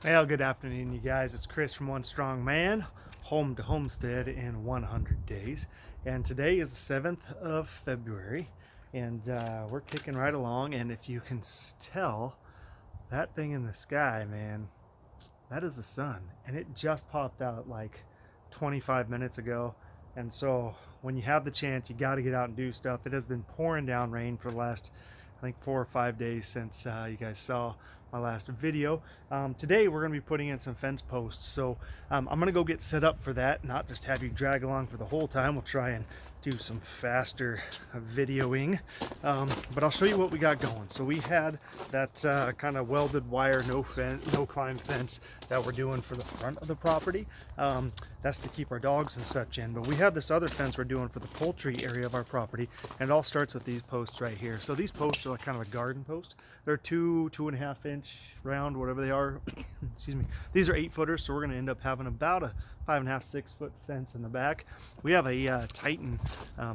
Well, good afternoon, you guys. It's Chris from 1StrongHome, home to Homestead in 100 days. And today is the 7th of February, and we're kicking right along. And if you can tell, that thing in the sky, man, that is the sun. And it just popped out like 25 minutes ago. And so when you have the chance, you got to get out and do stuff. It has been pouring down rain for the last, I think, 4 or 5 days since you guys saw my last video. Today we're going to be putting in some fence posts, so I'm going to go get set up for that, not just have you drag along for the whole time. We'll try and do some faster videoing, but I'll show you what we got going. So we had that kind of welded wire no climb fence that we're doing for the front of the property. That's to keep our dogs and such in, but we have this other fence we're doing for the poultry area of our property, and it all starts with these posts right here. So these posts are like kind of a garden post. They're 2.5 inch round, whatever they are. Excuse me. These are 8-footers, so we're going to end up having about a 5.5 6 foot fence in the back. We have a Titan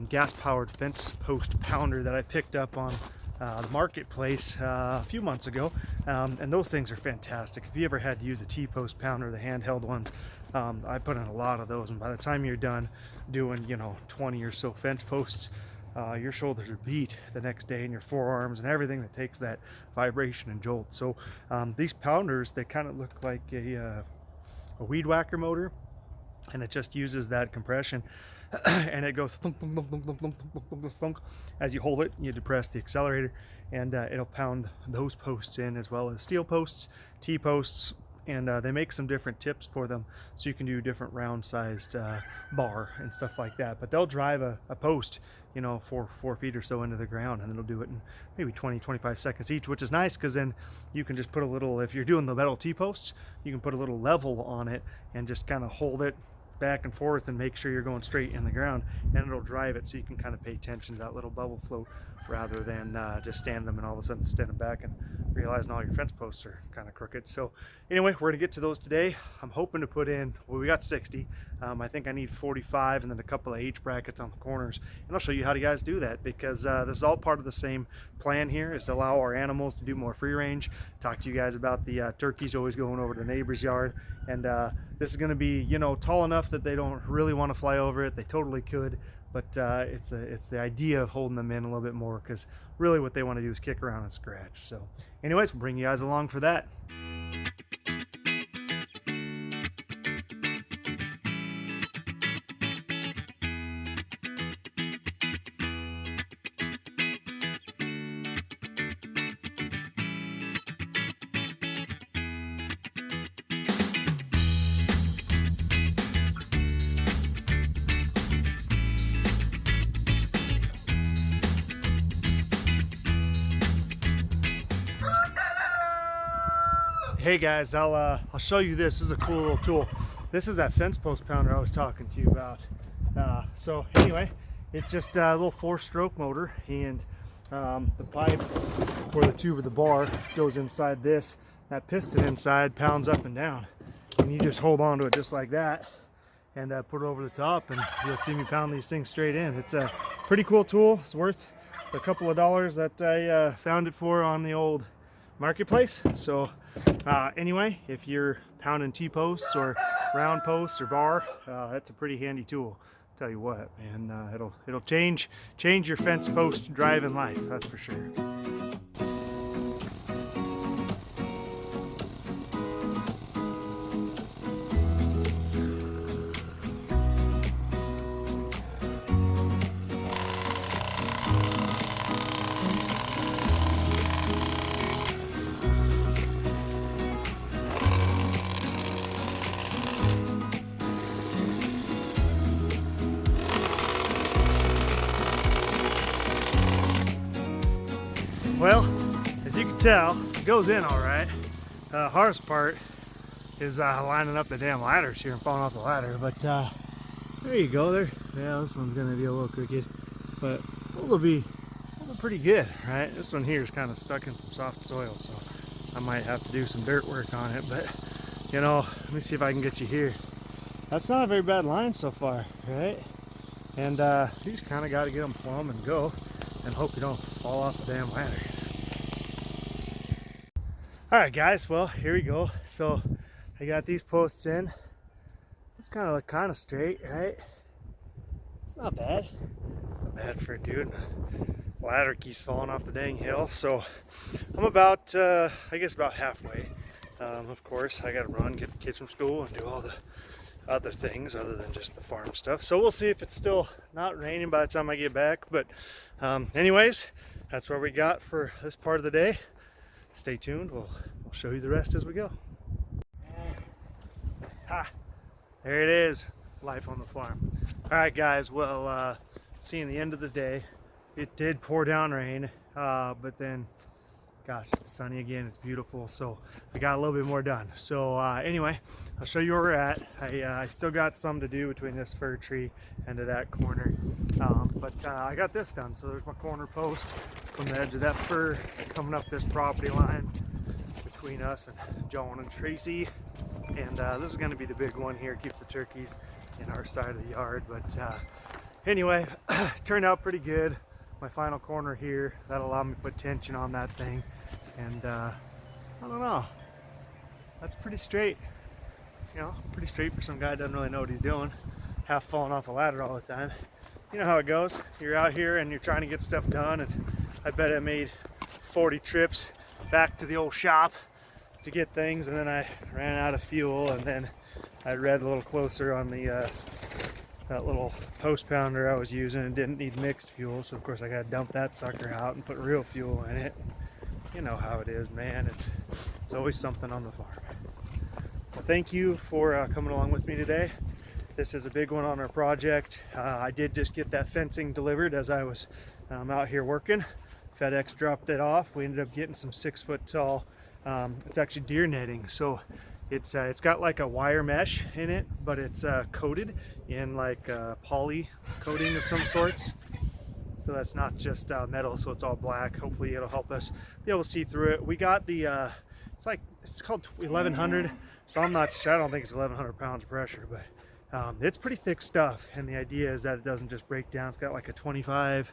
gas powered fence post pounder that I picked up on the marketplace a few months ago, and those things are fantastic. If you ever had to use a T-post pounder, the handheld ones, I put in a lot of those, and by the time you're done doing 20 or so fence posts, your shoulders are beat the next day, and your forearms and everything that takes that vibration and jolt. So these pounders, they kind of look like a weed whacker motor, and it just uses that compression and it goes thunk, thunk, thunk, thunk, thunk, thunk, thunk, thunk, thunk. As you hold it, you depress the accelerator, and it'll pound those posts in, as well as steel posts, T-posts, and they make some different tips for them, so you can do different round sized bar and stuff like that. But they'll drive a post 4 feet or so into the ground, and it'll do it in maybe 20-25 seconds each, which is nice, because then you can just put a little, if you're doing the metal T-posts, you can put a little level on it and just kind of hold it back and forth and make sure you're going straight in the ground, and it'll drive it, so you can kind of pay attention to that little bubble float, rather than just standing them and all of a sudden standing back and realizing all your fence posts are kind of crooked. So anyway, we're gonna get to those today. I'm hoping to put in, well, we got 60. I think I need 45, and then a couple of H brackets on the corners, and I'll show you how you guys do that, because this is all part of the same plan here, is to allow our animals to do more free range. Talk to you guys about the turkeys always going over to the neighbor's yard, and this is going to be tall enough that they don't really want to fly over it. They totally could, but it's the idea of holding them in a little bit more, because really what they want to do is kick around and scratch. So anyways, we'll bring you guys along for that. Hey guys, I'll show you this. This is a cool little tool. This is that fence post pounder I was talking to you about. So anyway, it's just a little 4-stroke motor, and the pipe or the tube of the bar goes inside this. That piston inside pounds up and down, and you just hold on to it just like that, and put it over the top, and you'll see me pound these things straight in. It's a pretty cool tool. It's worth a couple of dollars that I found it for on the old marketplace. So anyway, if you're pounding T-posts or round posts or bar, that's a pretty handy tool, tell you what, and it'll change your fence post driving life, that's for sure. Well, as you can tell, it goes in all right. Hardest part is lining up the damn ladders here and falling off the ladder, but there you go. There, yeah, this one's gonna be a little crooked, but it'll be pretty good, right? This one here is kind of stuck in some soft soil, so I might have to do some dirt work on it, but let me see if I can get you here. That's not a very bad line so far, right? And you just kind of got to get them plumb and go, and hope you don't fall off the damn ladder. All right, guys, well, here we go. So I got these posts in. It's kind of look kind of straight, right? It's not bad. Not bad for a dude. The ladder keeps falling off the dang hill. So I'm about, I guess about halfway. Of course, I got to run, get the kids from school, and do all the other things other than just the farm stuff. So we'll see if it's still not raining by the time I get back. But anyways, that's what we got for this part of the day. Stay tuned. We'll show you the rest as we go. Ha! There it is. Life on the farm. All right, guys. Well, seeing the end of the day, it did pour down rain, but then, gosh, it's sunny again. It's beautiful. So I got a little bit more done. So anyway, I'll show you where we're at. I still got some to do between this fir tree and to that corner, but I got this done. So there's my corner post from the edge of that fir coming up this property line between us and John and Tracy. And this is going to be the big one here. Keeps the turkeys in our side of the yard. But anyway, turned out pretty good. My final corner here, that'll allow me to put tension on that thing. And I don't know, that's pretty straight. You know, pretty straight for some guy who doesn't really know what he's doing. Half falling off a ladder all the time. You know how it goes. You're out here and you're trying to get stuff done, and I bet I made 40 trips back to the old shop to get things, and then I ran out of fuel, and then I read a little closer on the that little post pounder I was using, and didn't need mixed fuel, so of course I gotta dump that sucker out and put real fuel in it. You know how it is, man. It's always something on the farm. Well, thank you for coming along with me today. This is a big one on our project. I did just get that fencing delivered as I was out here working. FedEx dropped it off. We ended up getting some 6-foot tall, it's actually deer netting. So it's got like a wire mesh in it, but it's coated in like poly coating of some sorts. So that's not just metal, so it's all black. Hopefully it'll help us be able to see through it. We got the, it's called 1100. So I don't think it's 1100 pounds of pressure, but it's pretty thick stuff. And the idea is that it doesn't just break down. It's got like a 25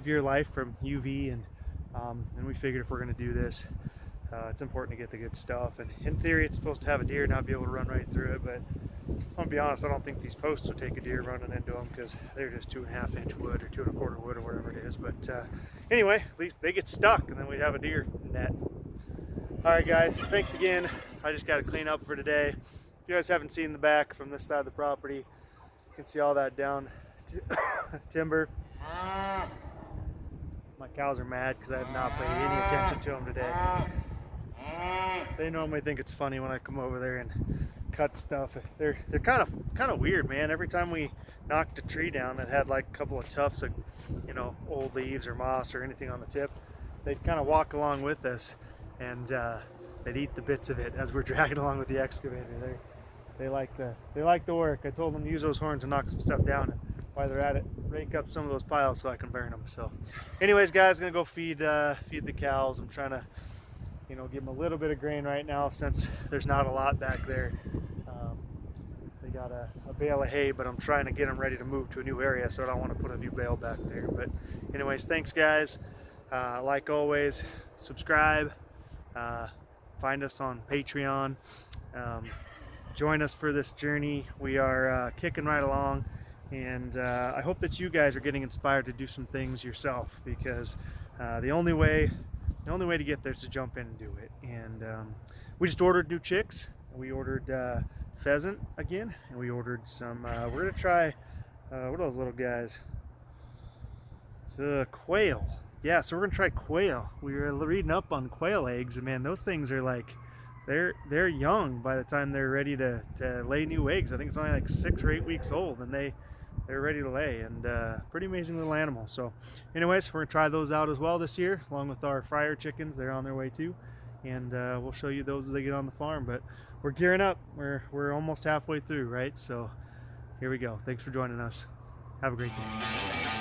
year life from UV. And we figured if we're gonna do this, it's important to get the good stuff. And in theory, it's supposed to have a deer not be able to run right through it, but I'll be honest, I don't think these posts will take a deer running into them, because they're just 2.5 inch wood or 2 1/4 wood or whatever it is. But anyway, at least they get stuck, and then we'd have a deer net. All right, guys, thanks again. I just got to clean up for today. If you guys haven't seen the back from this side of the property, you can see all that down timber. My cows are mad because I have not paid any attention to them today. They normally think it's funny when I come over there and cut stuff. They're kind of weird, man. Every time we knocked a tree down that had like a couple of tufts of, you know, old leaves or moss or anything on the tip, they'd kind of walk along with us, and they'd eat the bits of it as we're dragging along with the excavator. They like the work. I told them to use those horns and knock some stuff down, and while they're at it, rake up some of those piles so I can burn them. So anyways, guys, gonna go feed the cows. I'm trying to, you know, give them a little bit of grain right now since there's not a lot back there. They got a bale of hay, but I'm trying to get them ready to move to a new area, so I don't want to put a new bale back there. But anyways, thanks, guys. Like always, subscribe, find us on Patreon, join us for this journey. We are kicking right along, and I hope that you guys are getting inspired to do some things yourself, because the only way to get there is to jump in and do it. And we just ordered new chicks. We ordered pheasant again, and we ordered some, we're gonna try, what are those little guys? It's quail. Yeah, so we're gonna try quail. We were reading up on quail eggs, and man, those things are like, they're young by the time they're ready to lay new eggs. I think it's only like 6 or 8 weeks old, and they're ready to lay, and pretty amazing little animal. So anyways, we're gonna try those out as well this year, along with our fryer chickens. They're on their way too, and we'll show you those as they get on the farm. But we're gearing up. We're almost halfway through, right? So here we go. Thanks for joining us. Have a great day.